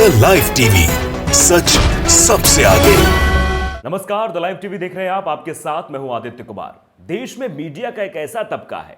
The live TV, सच सबसे आगे। नमस्कार, द लाइव टीवी देख रहे हैं आप। आपके साथ मैं हूं आदित्य कुमार। देश में मीडिया का एक ऐसा तबका है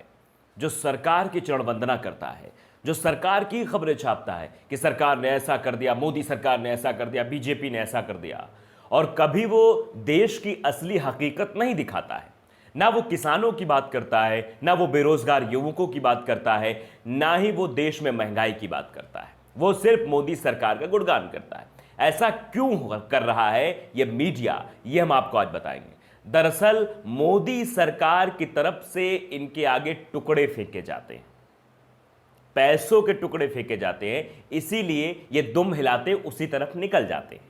जो सरकार की चरण वंदना करता है, जो सरकार की खबरें छापता है कि सरकार ने ऐसा कर दिया, मोदी सरकार ने ऐसा कर दिया, बीजेपी ने ऐसा कर दिया, और कभी वो देश की असली हकीकत नहीं दिखाता है। ना वो किसानों की बात करता है, ना वो बेरोजगार युवकों की बात करता है, ना ही वो देश में महंगाई की बात करता है। वो सिर्फ मोदी सरकार का गुणगान करता है। ऐसा क्यों कर रहा है ये मीडिया, ये हम आपको आज बताएंगे। दरअसल मोदी सरकार की तरफ से इनके आगे टुकड़े फेंके जाते हैं, पैसों के टुकड़े फेंके जाते हैं, इसीलिए ये दुम हिलाते उसी तरफ निकल जाते हैं।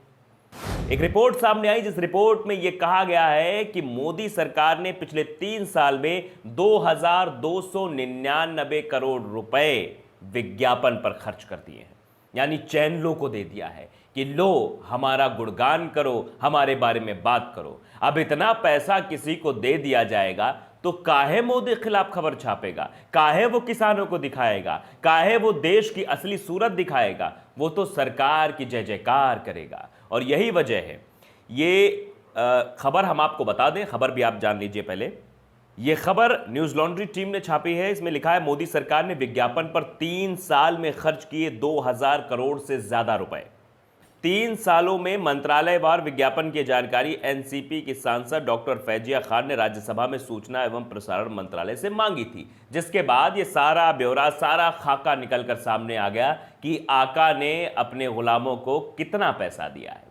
एक रिपोर्ट सामने आई जिस रिपोर्ट में यह कहा गया है कि मोदी सरकार ने पिछले 3 साल में 2299 करोड़ रुपए विज्ञापन पर खर्च कर दिए हैं। यानी चैनलों को दे दिया है कि लो हमारा गुणगान करो, हमारे बारे में बात करो। अब इतना पैसा किसी को दे दिया जाएगा तो काहे मोदी खिलाफ खबर छापेगा, काहे वो किसानों को दिखाएगा, काहे वो देश की असली सूरत दिखाएगा। वो तो सरकार की जय जयकार करेगा। और यही वजह है, ये खबर हम आपको बता दें, खबर भी आप जान लीजिए पहले। ये खबर न्यूज लॉन्ड्री टीम ने छापी है। इसमें लिखा है मोदी सरकार ने विज्ञापन पर 3 साल में खर्च किए 2000 करोड़ से ज्यादा रुपए। 3 सालों में मंत्रालयवार विज्ञापन की जानकारी एनसीपी की सांसद डॉक्टर फैजिया खान ने राज्यसभा में सूचना एवं प्रसारण मंत्रालय से मांगी थी, जिसके बाद ये सारा ब्यौरा, सारा खाका निकलकर सामने आ गया कि आका ने अपने गुलामों को कितना पैसा दिया है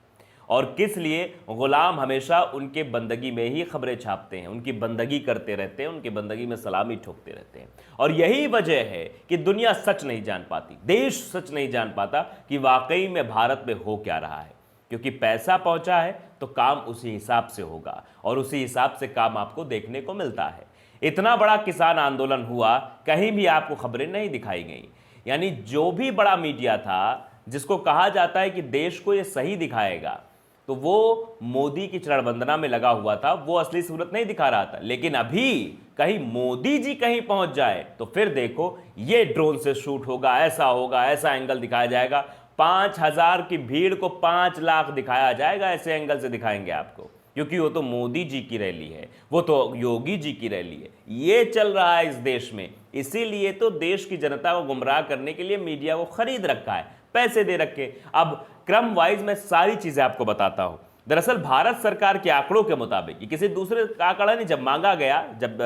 और किस लिए। गुलाम हमेशा उनके बंदगी में ही खबरें छापते हैं, उनकी बंदगी करते रहते हैं, उनकी बंदगी में सलामी ठोकते रहते हैं। और यही वजह है कि दुनिया सच नहीं जान पाती, देश सच नहीं जान पाता कि वाकई में भारत में हो क्या रहा है। क्योंकि पैसा पहुंचा है तो काम उसी हिसाब से होगा और उसी हिसाब से काम आपको देखने को मिलता है। इतना बड़ा किसान आंदोलन हुआ, कहीं भी आपको खबरें नहीं दिखाई गई। यानी जो भी बड़ा मीडिया था जिसको कहा जाता है कि देश को ये सही दिखाएगा, तो वो मोदी की चरण वंदना में लगा हुआ था, वो असली सूरत नहीं दिखा रहा था। लेकिन अभी कहीं मोदी जी कहीं पहुंच जाए तो फिर देखो ये ड्रोन से शूट होगा, ऐसा होगा, ऐसा एंगल दिखाया जाएगा। 5000 की भीड़ को 5 लाख दिखाया जाएगा, ऐसे एंगल से दिखाएंगे आपको। क्योंकि वो तो मोदी जी की रैली है, वो तो योगी जी की रैली है। ये चल रहा है इस देश में। इसीलिए तो देश की जनता को गुमराह करने के लिए मीडिया को खरीद रखा है, पैसे दे रखे। अब क्रम वाइज मैं सारी चीजें आपको बताता हूं। दरअसल भारत सरकार के आंकड़ों के मुताबिक, ये किसी दूसरे का आंकड़ा नहीं, जब मांगा गया, जब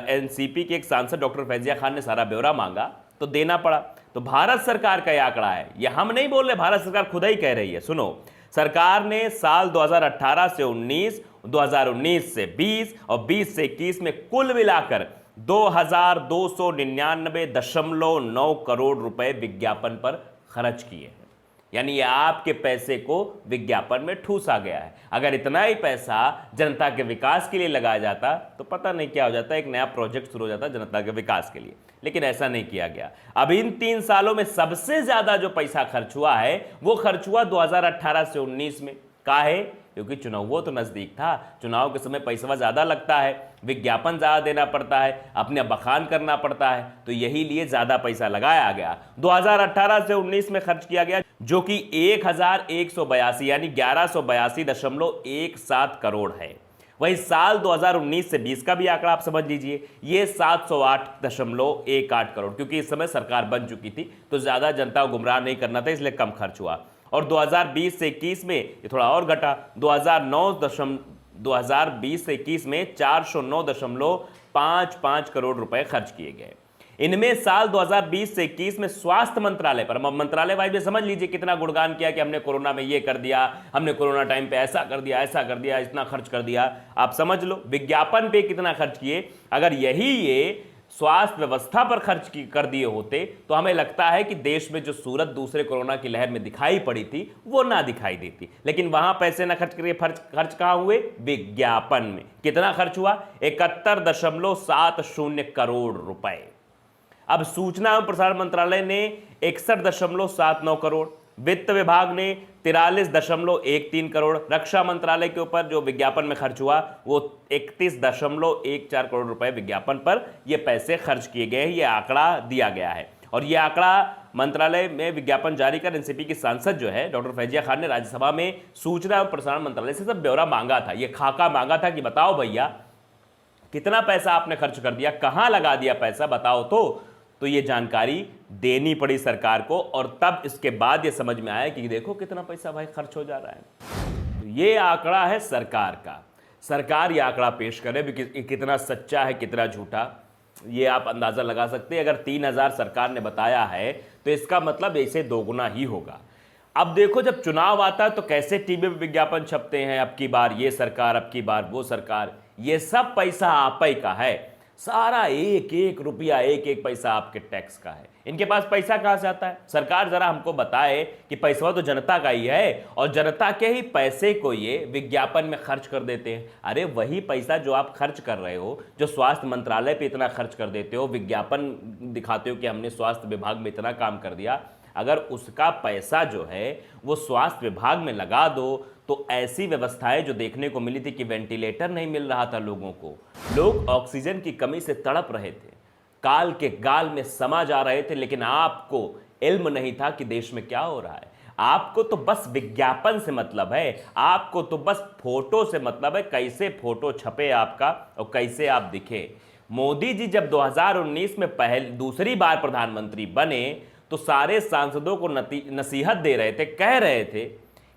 एनसीपी के एक सांसद डॉक्टर फैजिया खान ने सारा ब्यौरा मांगा तो देना पड़ा। तो भारत सरकार का यह आंकड़ा है, यह हम नहीं बोल रहे, भारत सरकार खुद ही कह रही है। सुनो, सरकार ने साल 2018 से 19, 2019 से 20 और 20 से 21 में कुल मिलाकर 2299.9 करोड़ रुपए विज्ञापन पर खर्च किए हैं। यानी ये आपके पैसे को विज्ञापन में ठूसा गया है। अगर इतना ही पैसा जनता के विकास के लिए लगाया जाता तो पता नहीं क्या हो जाता, एक नया प्रोजेक्ट शुरू हो जाता जनता के विकास के लिए। लेकिन ऐसा नहीं किया गया। अब इन 3 सालों में सबसे ज्यादा जो पैसा खर्च हुआ है वो खर्च हुआ 2018 से 19 में। काहे? क्योंकि चुनाव तो नजदीक था, चुनाव के समय पैसा ज्यादा लगता है, विज्ञापन ज्यादा देना पड़ता है, अपने बखान करना पड़ता है, तो यही लिए ज्यादा पैसा लगाया गया। 2018 से 19 में खर्च किया गया जो कि 1182 यानी 1182.17 करोड़ है। वही साल 2019 से 20 का भी आंकड़ा आप समझ लीजिए, ये 708.18 करोड़, क्योंकि इस समय सरकार बन चुकी थी तो ज्यादा जनता को गुमराह नहीं करना था, इसलिए कम खर्च हुआ। और 2020 से 21 में ये थोड़ा और घटा, 2020 से 21 में 409.55 करोड़ रुपए खर्च किए गए। इनमें साल 2020 से 21 में स्वास्थ्य मंत्रालय पर, मंत्रालय वाइज में समझ लीजिए कितना गुणगान किया कि हमने कोरोना में ये कर दिया, हमने कोरोना टाइम पे ऐसा कर दिया, ऐसा कर दिया, इतना खर्च कर दिया। आप समझ लो विज्ञापन पे कितना खर्च किए। अगर यही ये स्वास्थ्य व्यवस्था पर खर्च कर दिए होते तो हमें लगता है कि देश में जो सूरत दूसरे कोरोना की लहर में दिखाई पड़ी थी वो ना दिखाई देती। लेकिन वहां पैसे ना खर्च करके खर्च कहां हुए? विज्ञापन में। कितना खर्च हुआ? 71.70 करोड़ रुपए। अब सूचना एवं प्रसारण मंत्रालय ने 61.79 करोड़, वित्त विभाग ने 43.13 करोड़, रक्षा मंत्रालय के ऊपर जो विज्ञापन में खर्च हुआ वो 31.14 करोड़ रुपए विज्ञापन पर ये पैसे खर्च किए गए, ये आंकड़ा दिया गया है। और ये आंकड़ा मंत्रालय में विज्ञापन जारी कर एनसीपी की सांसद जो है डॉक्टर फैजिया खान ने राज्यसभा में सूचना एवं प्रसारण मंत्रालय से सब ब्यौरा मांगा था, ये खाका मांगा था कि बताओ भैया कितना पैसा आपने खर्च कर दिया, कहां लगा दिया पैसा, बताओ। तो ये जानकारी देनी पड़ी सरकार को, और तब इसके बाद ये समझ में आया कि देखो कितना पैसा भाई खर्च हो जा रहा है। तो ये आंकड़ा है सरकार का, सरकार ये आंकड़ा पेश करे भी कितना सच्चा है कितना झूठा, ये आप अंदाजा लगा सकते हैं। अगर 3000 सरकार ने बताया है तो इसका मतलब ऐसे दोगुना ही होगा। अब देखो जब चुनाव आता है तो कैसे टीवी में विज्ञापन छपते हैं, अब की बार ये सरकार, अब की बार वो सरकार, ये सब पैसा आप ही का है, सारा एक एक रुपया एक एक पैसा आपके टैक्स का है। इनके पास पैसा कहां से आता है? सरकार जरा हमको बताए कि पैसा तो जनता का ही है, और जनता के ही पैसे को ये विज्ञापन में खर्च कर देते हैं। अरे वही पैसा जो आप खर्च कर रहे हो, जो स्वास्थ्य मंत्रालय पे इतना खर्च कर देते हो, विज्ञापन दिखाते हो कि हमने स्वास्थ्य विभाग में इतना काम कर दिया, अगर उसका पैसा जो है वो स्वास्थ्य विभाग में लगा दो तो ऐसी व्यवस्थाएं जो देखने को मिली थी कि वेंटिलेटर नहीं मिल रहा था लोगों को, लोग ऑक्सीजन की कमी से तड़प रहे थे, काल के गाल में समा जा रहे थे, लेकिन आपको इल्म नहीं था कि देश में क्या हो रहा है। आपको तो बस विज्ञापन से मतलब है, आपको तो बस फोटो से मतलब है, कैसे फोटो छपे आपका और कैसे आप दिखे। मोदी जी जब 2019 में दूसरी बार प्रधानमंत्री बने तो सारे सांसदों को नसीहत दे रहे थे, कह रहे थे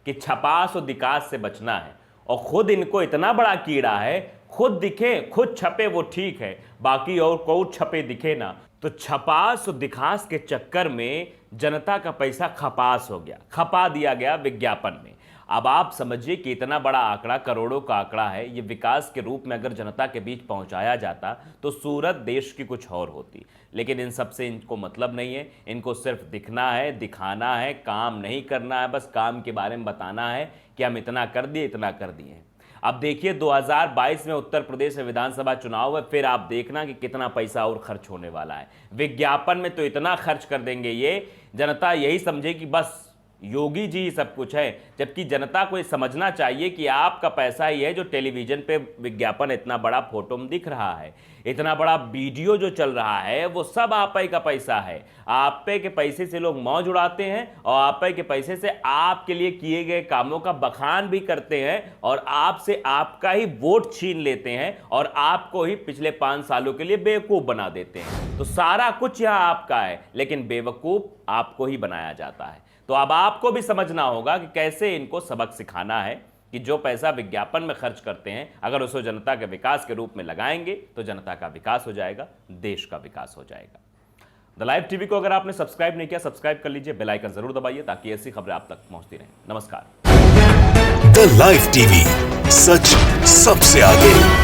कि छपास और दिकास से बचना है, और खुद इनको इतना बड़ा कीड़ा है, खुद दिखे खुद छपे वो ठीक है, बाकी और कोई छपे दिखे ना। तो छपास और दिखास के चक्कर में जनता का पैसा खपास हो गया, खपा दिया गया विज्ञापन में। अब आप समझिए कि इतना बड़ा आंकड़ा, करोड़ों का आंकड़ा है, ये विकास के रूप में अगर जनता के बीच पहुंचाया जाता तो सूरत देश की कुछ और होती। लेकिन इन सब से इनको मतलब नहीं है, इनको सिर्फ दिखना है, दिखाना है, काम नहीं करना है, बस काम के बारे में बताना है कि हम इतना कर दिए, इतना कर दिए। अब देखिए 2022 में उत्तर प्रदेश में विधानसभा चुनाव है, फिर आप देखना कि कितना पैसा और खर्च होने वाला है। विज्ञापन में तो इतना खर्च कर देंगे ये, जनता यही समझे कि बस योगी जी सब कुछ है, जबकि जनता को ये समझना चाहिए कि आपका पैसा ही है जो टेलीविजन पे विज्ञापन इतना बड़ा फोटो में दिख रहा है, इतना बड़ा वीडियो जो चल रहा है, वो सब आप ही का पैसा है। आप पे के पैसे से लोग मौज उड़ाते हैं, और आप पे के पैसे से आपके लिए किए गए कामों का बखान भी करते हैं, और आपसे आपका ही वोट छीन लेते हैं, और आपको ही पिछले 5 सालों के लिए बेवकूफ़ बना देते हैं। तो सारा कुछ यहाँ आपका है, लेकिन बेवकूफ़ आपको ही बनाया जाता है। तो अब आपको भी समझना होगा कि कैसे इनको सबक सिखाना है कि जो पैसा विज्ञापन में खर्च करते हैं, अगर उसको जनता के विकास के रूप में लगाएंगे तो जनता का विकास हो जाएगा, देश का विकास हो जाएगा। द लाइव टीवी को अगर आपने सब्सक्राइब नहीं किया, सब्सक्राइब कर लीजिए, बेल आइकन जरूर दबाइए ताकि ऐसी खबरें आप तक पहुंचती रहें। नमस्कार। द लाइव टीवी, सच सबसे आगे।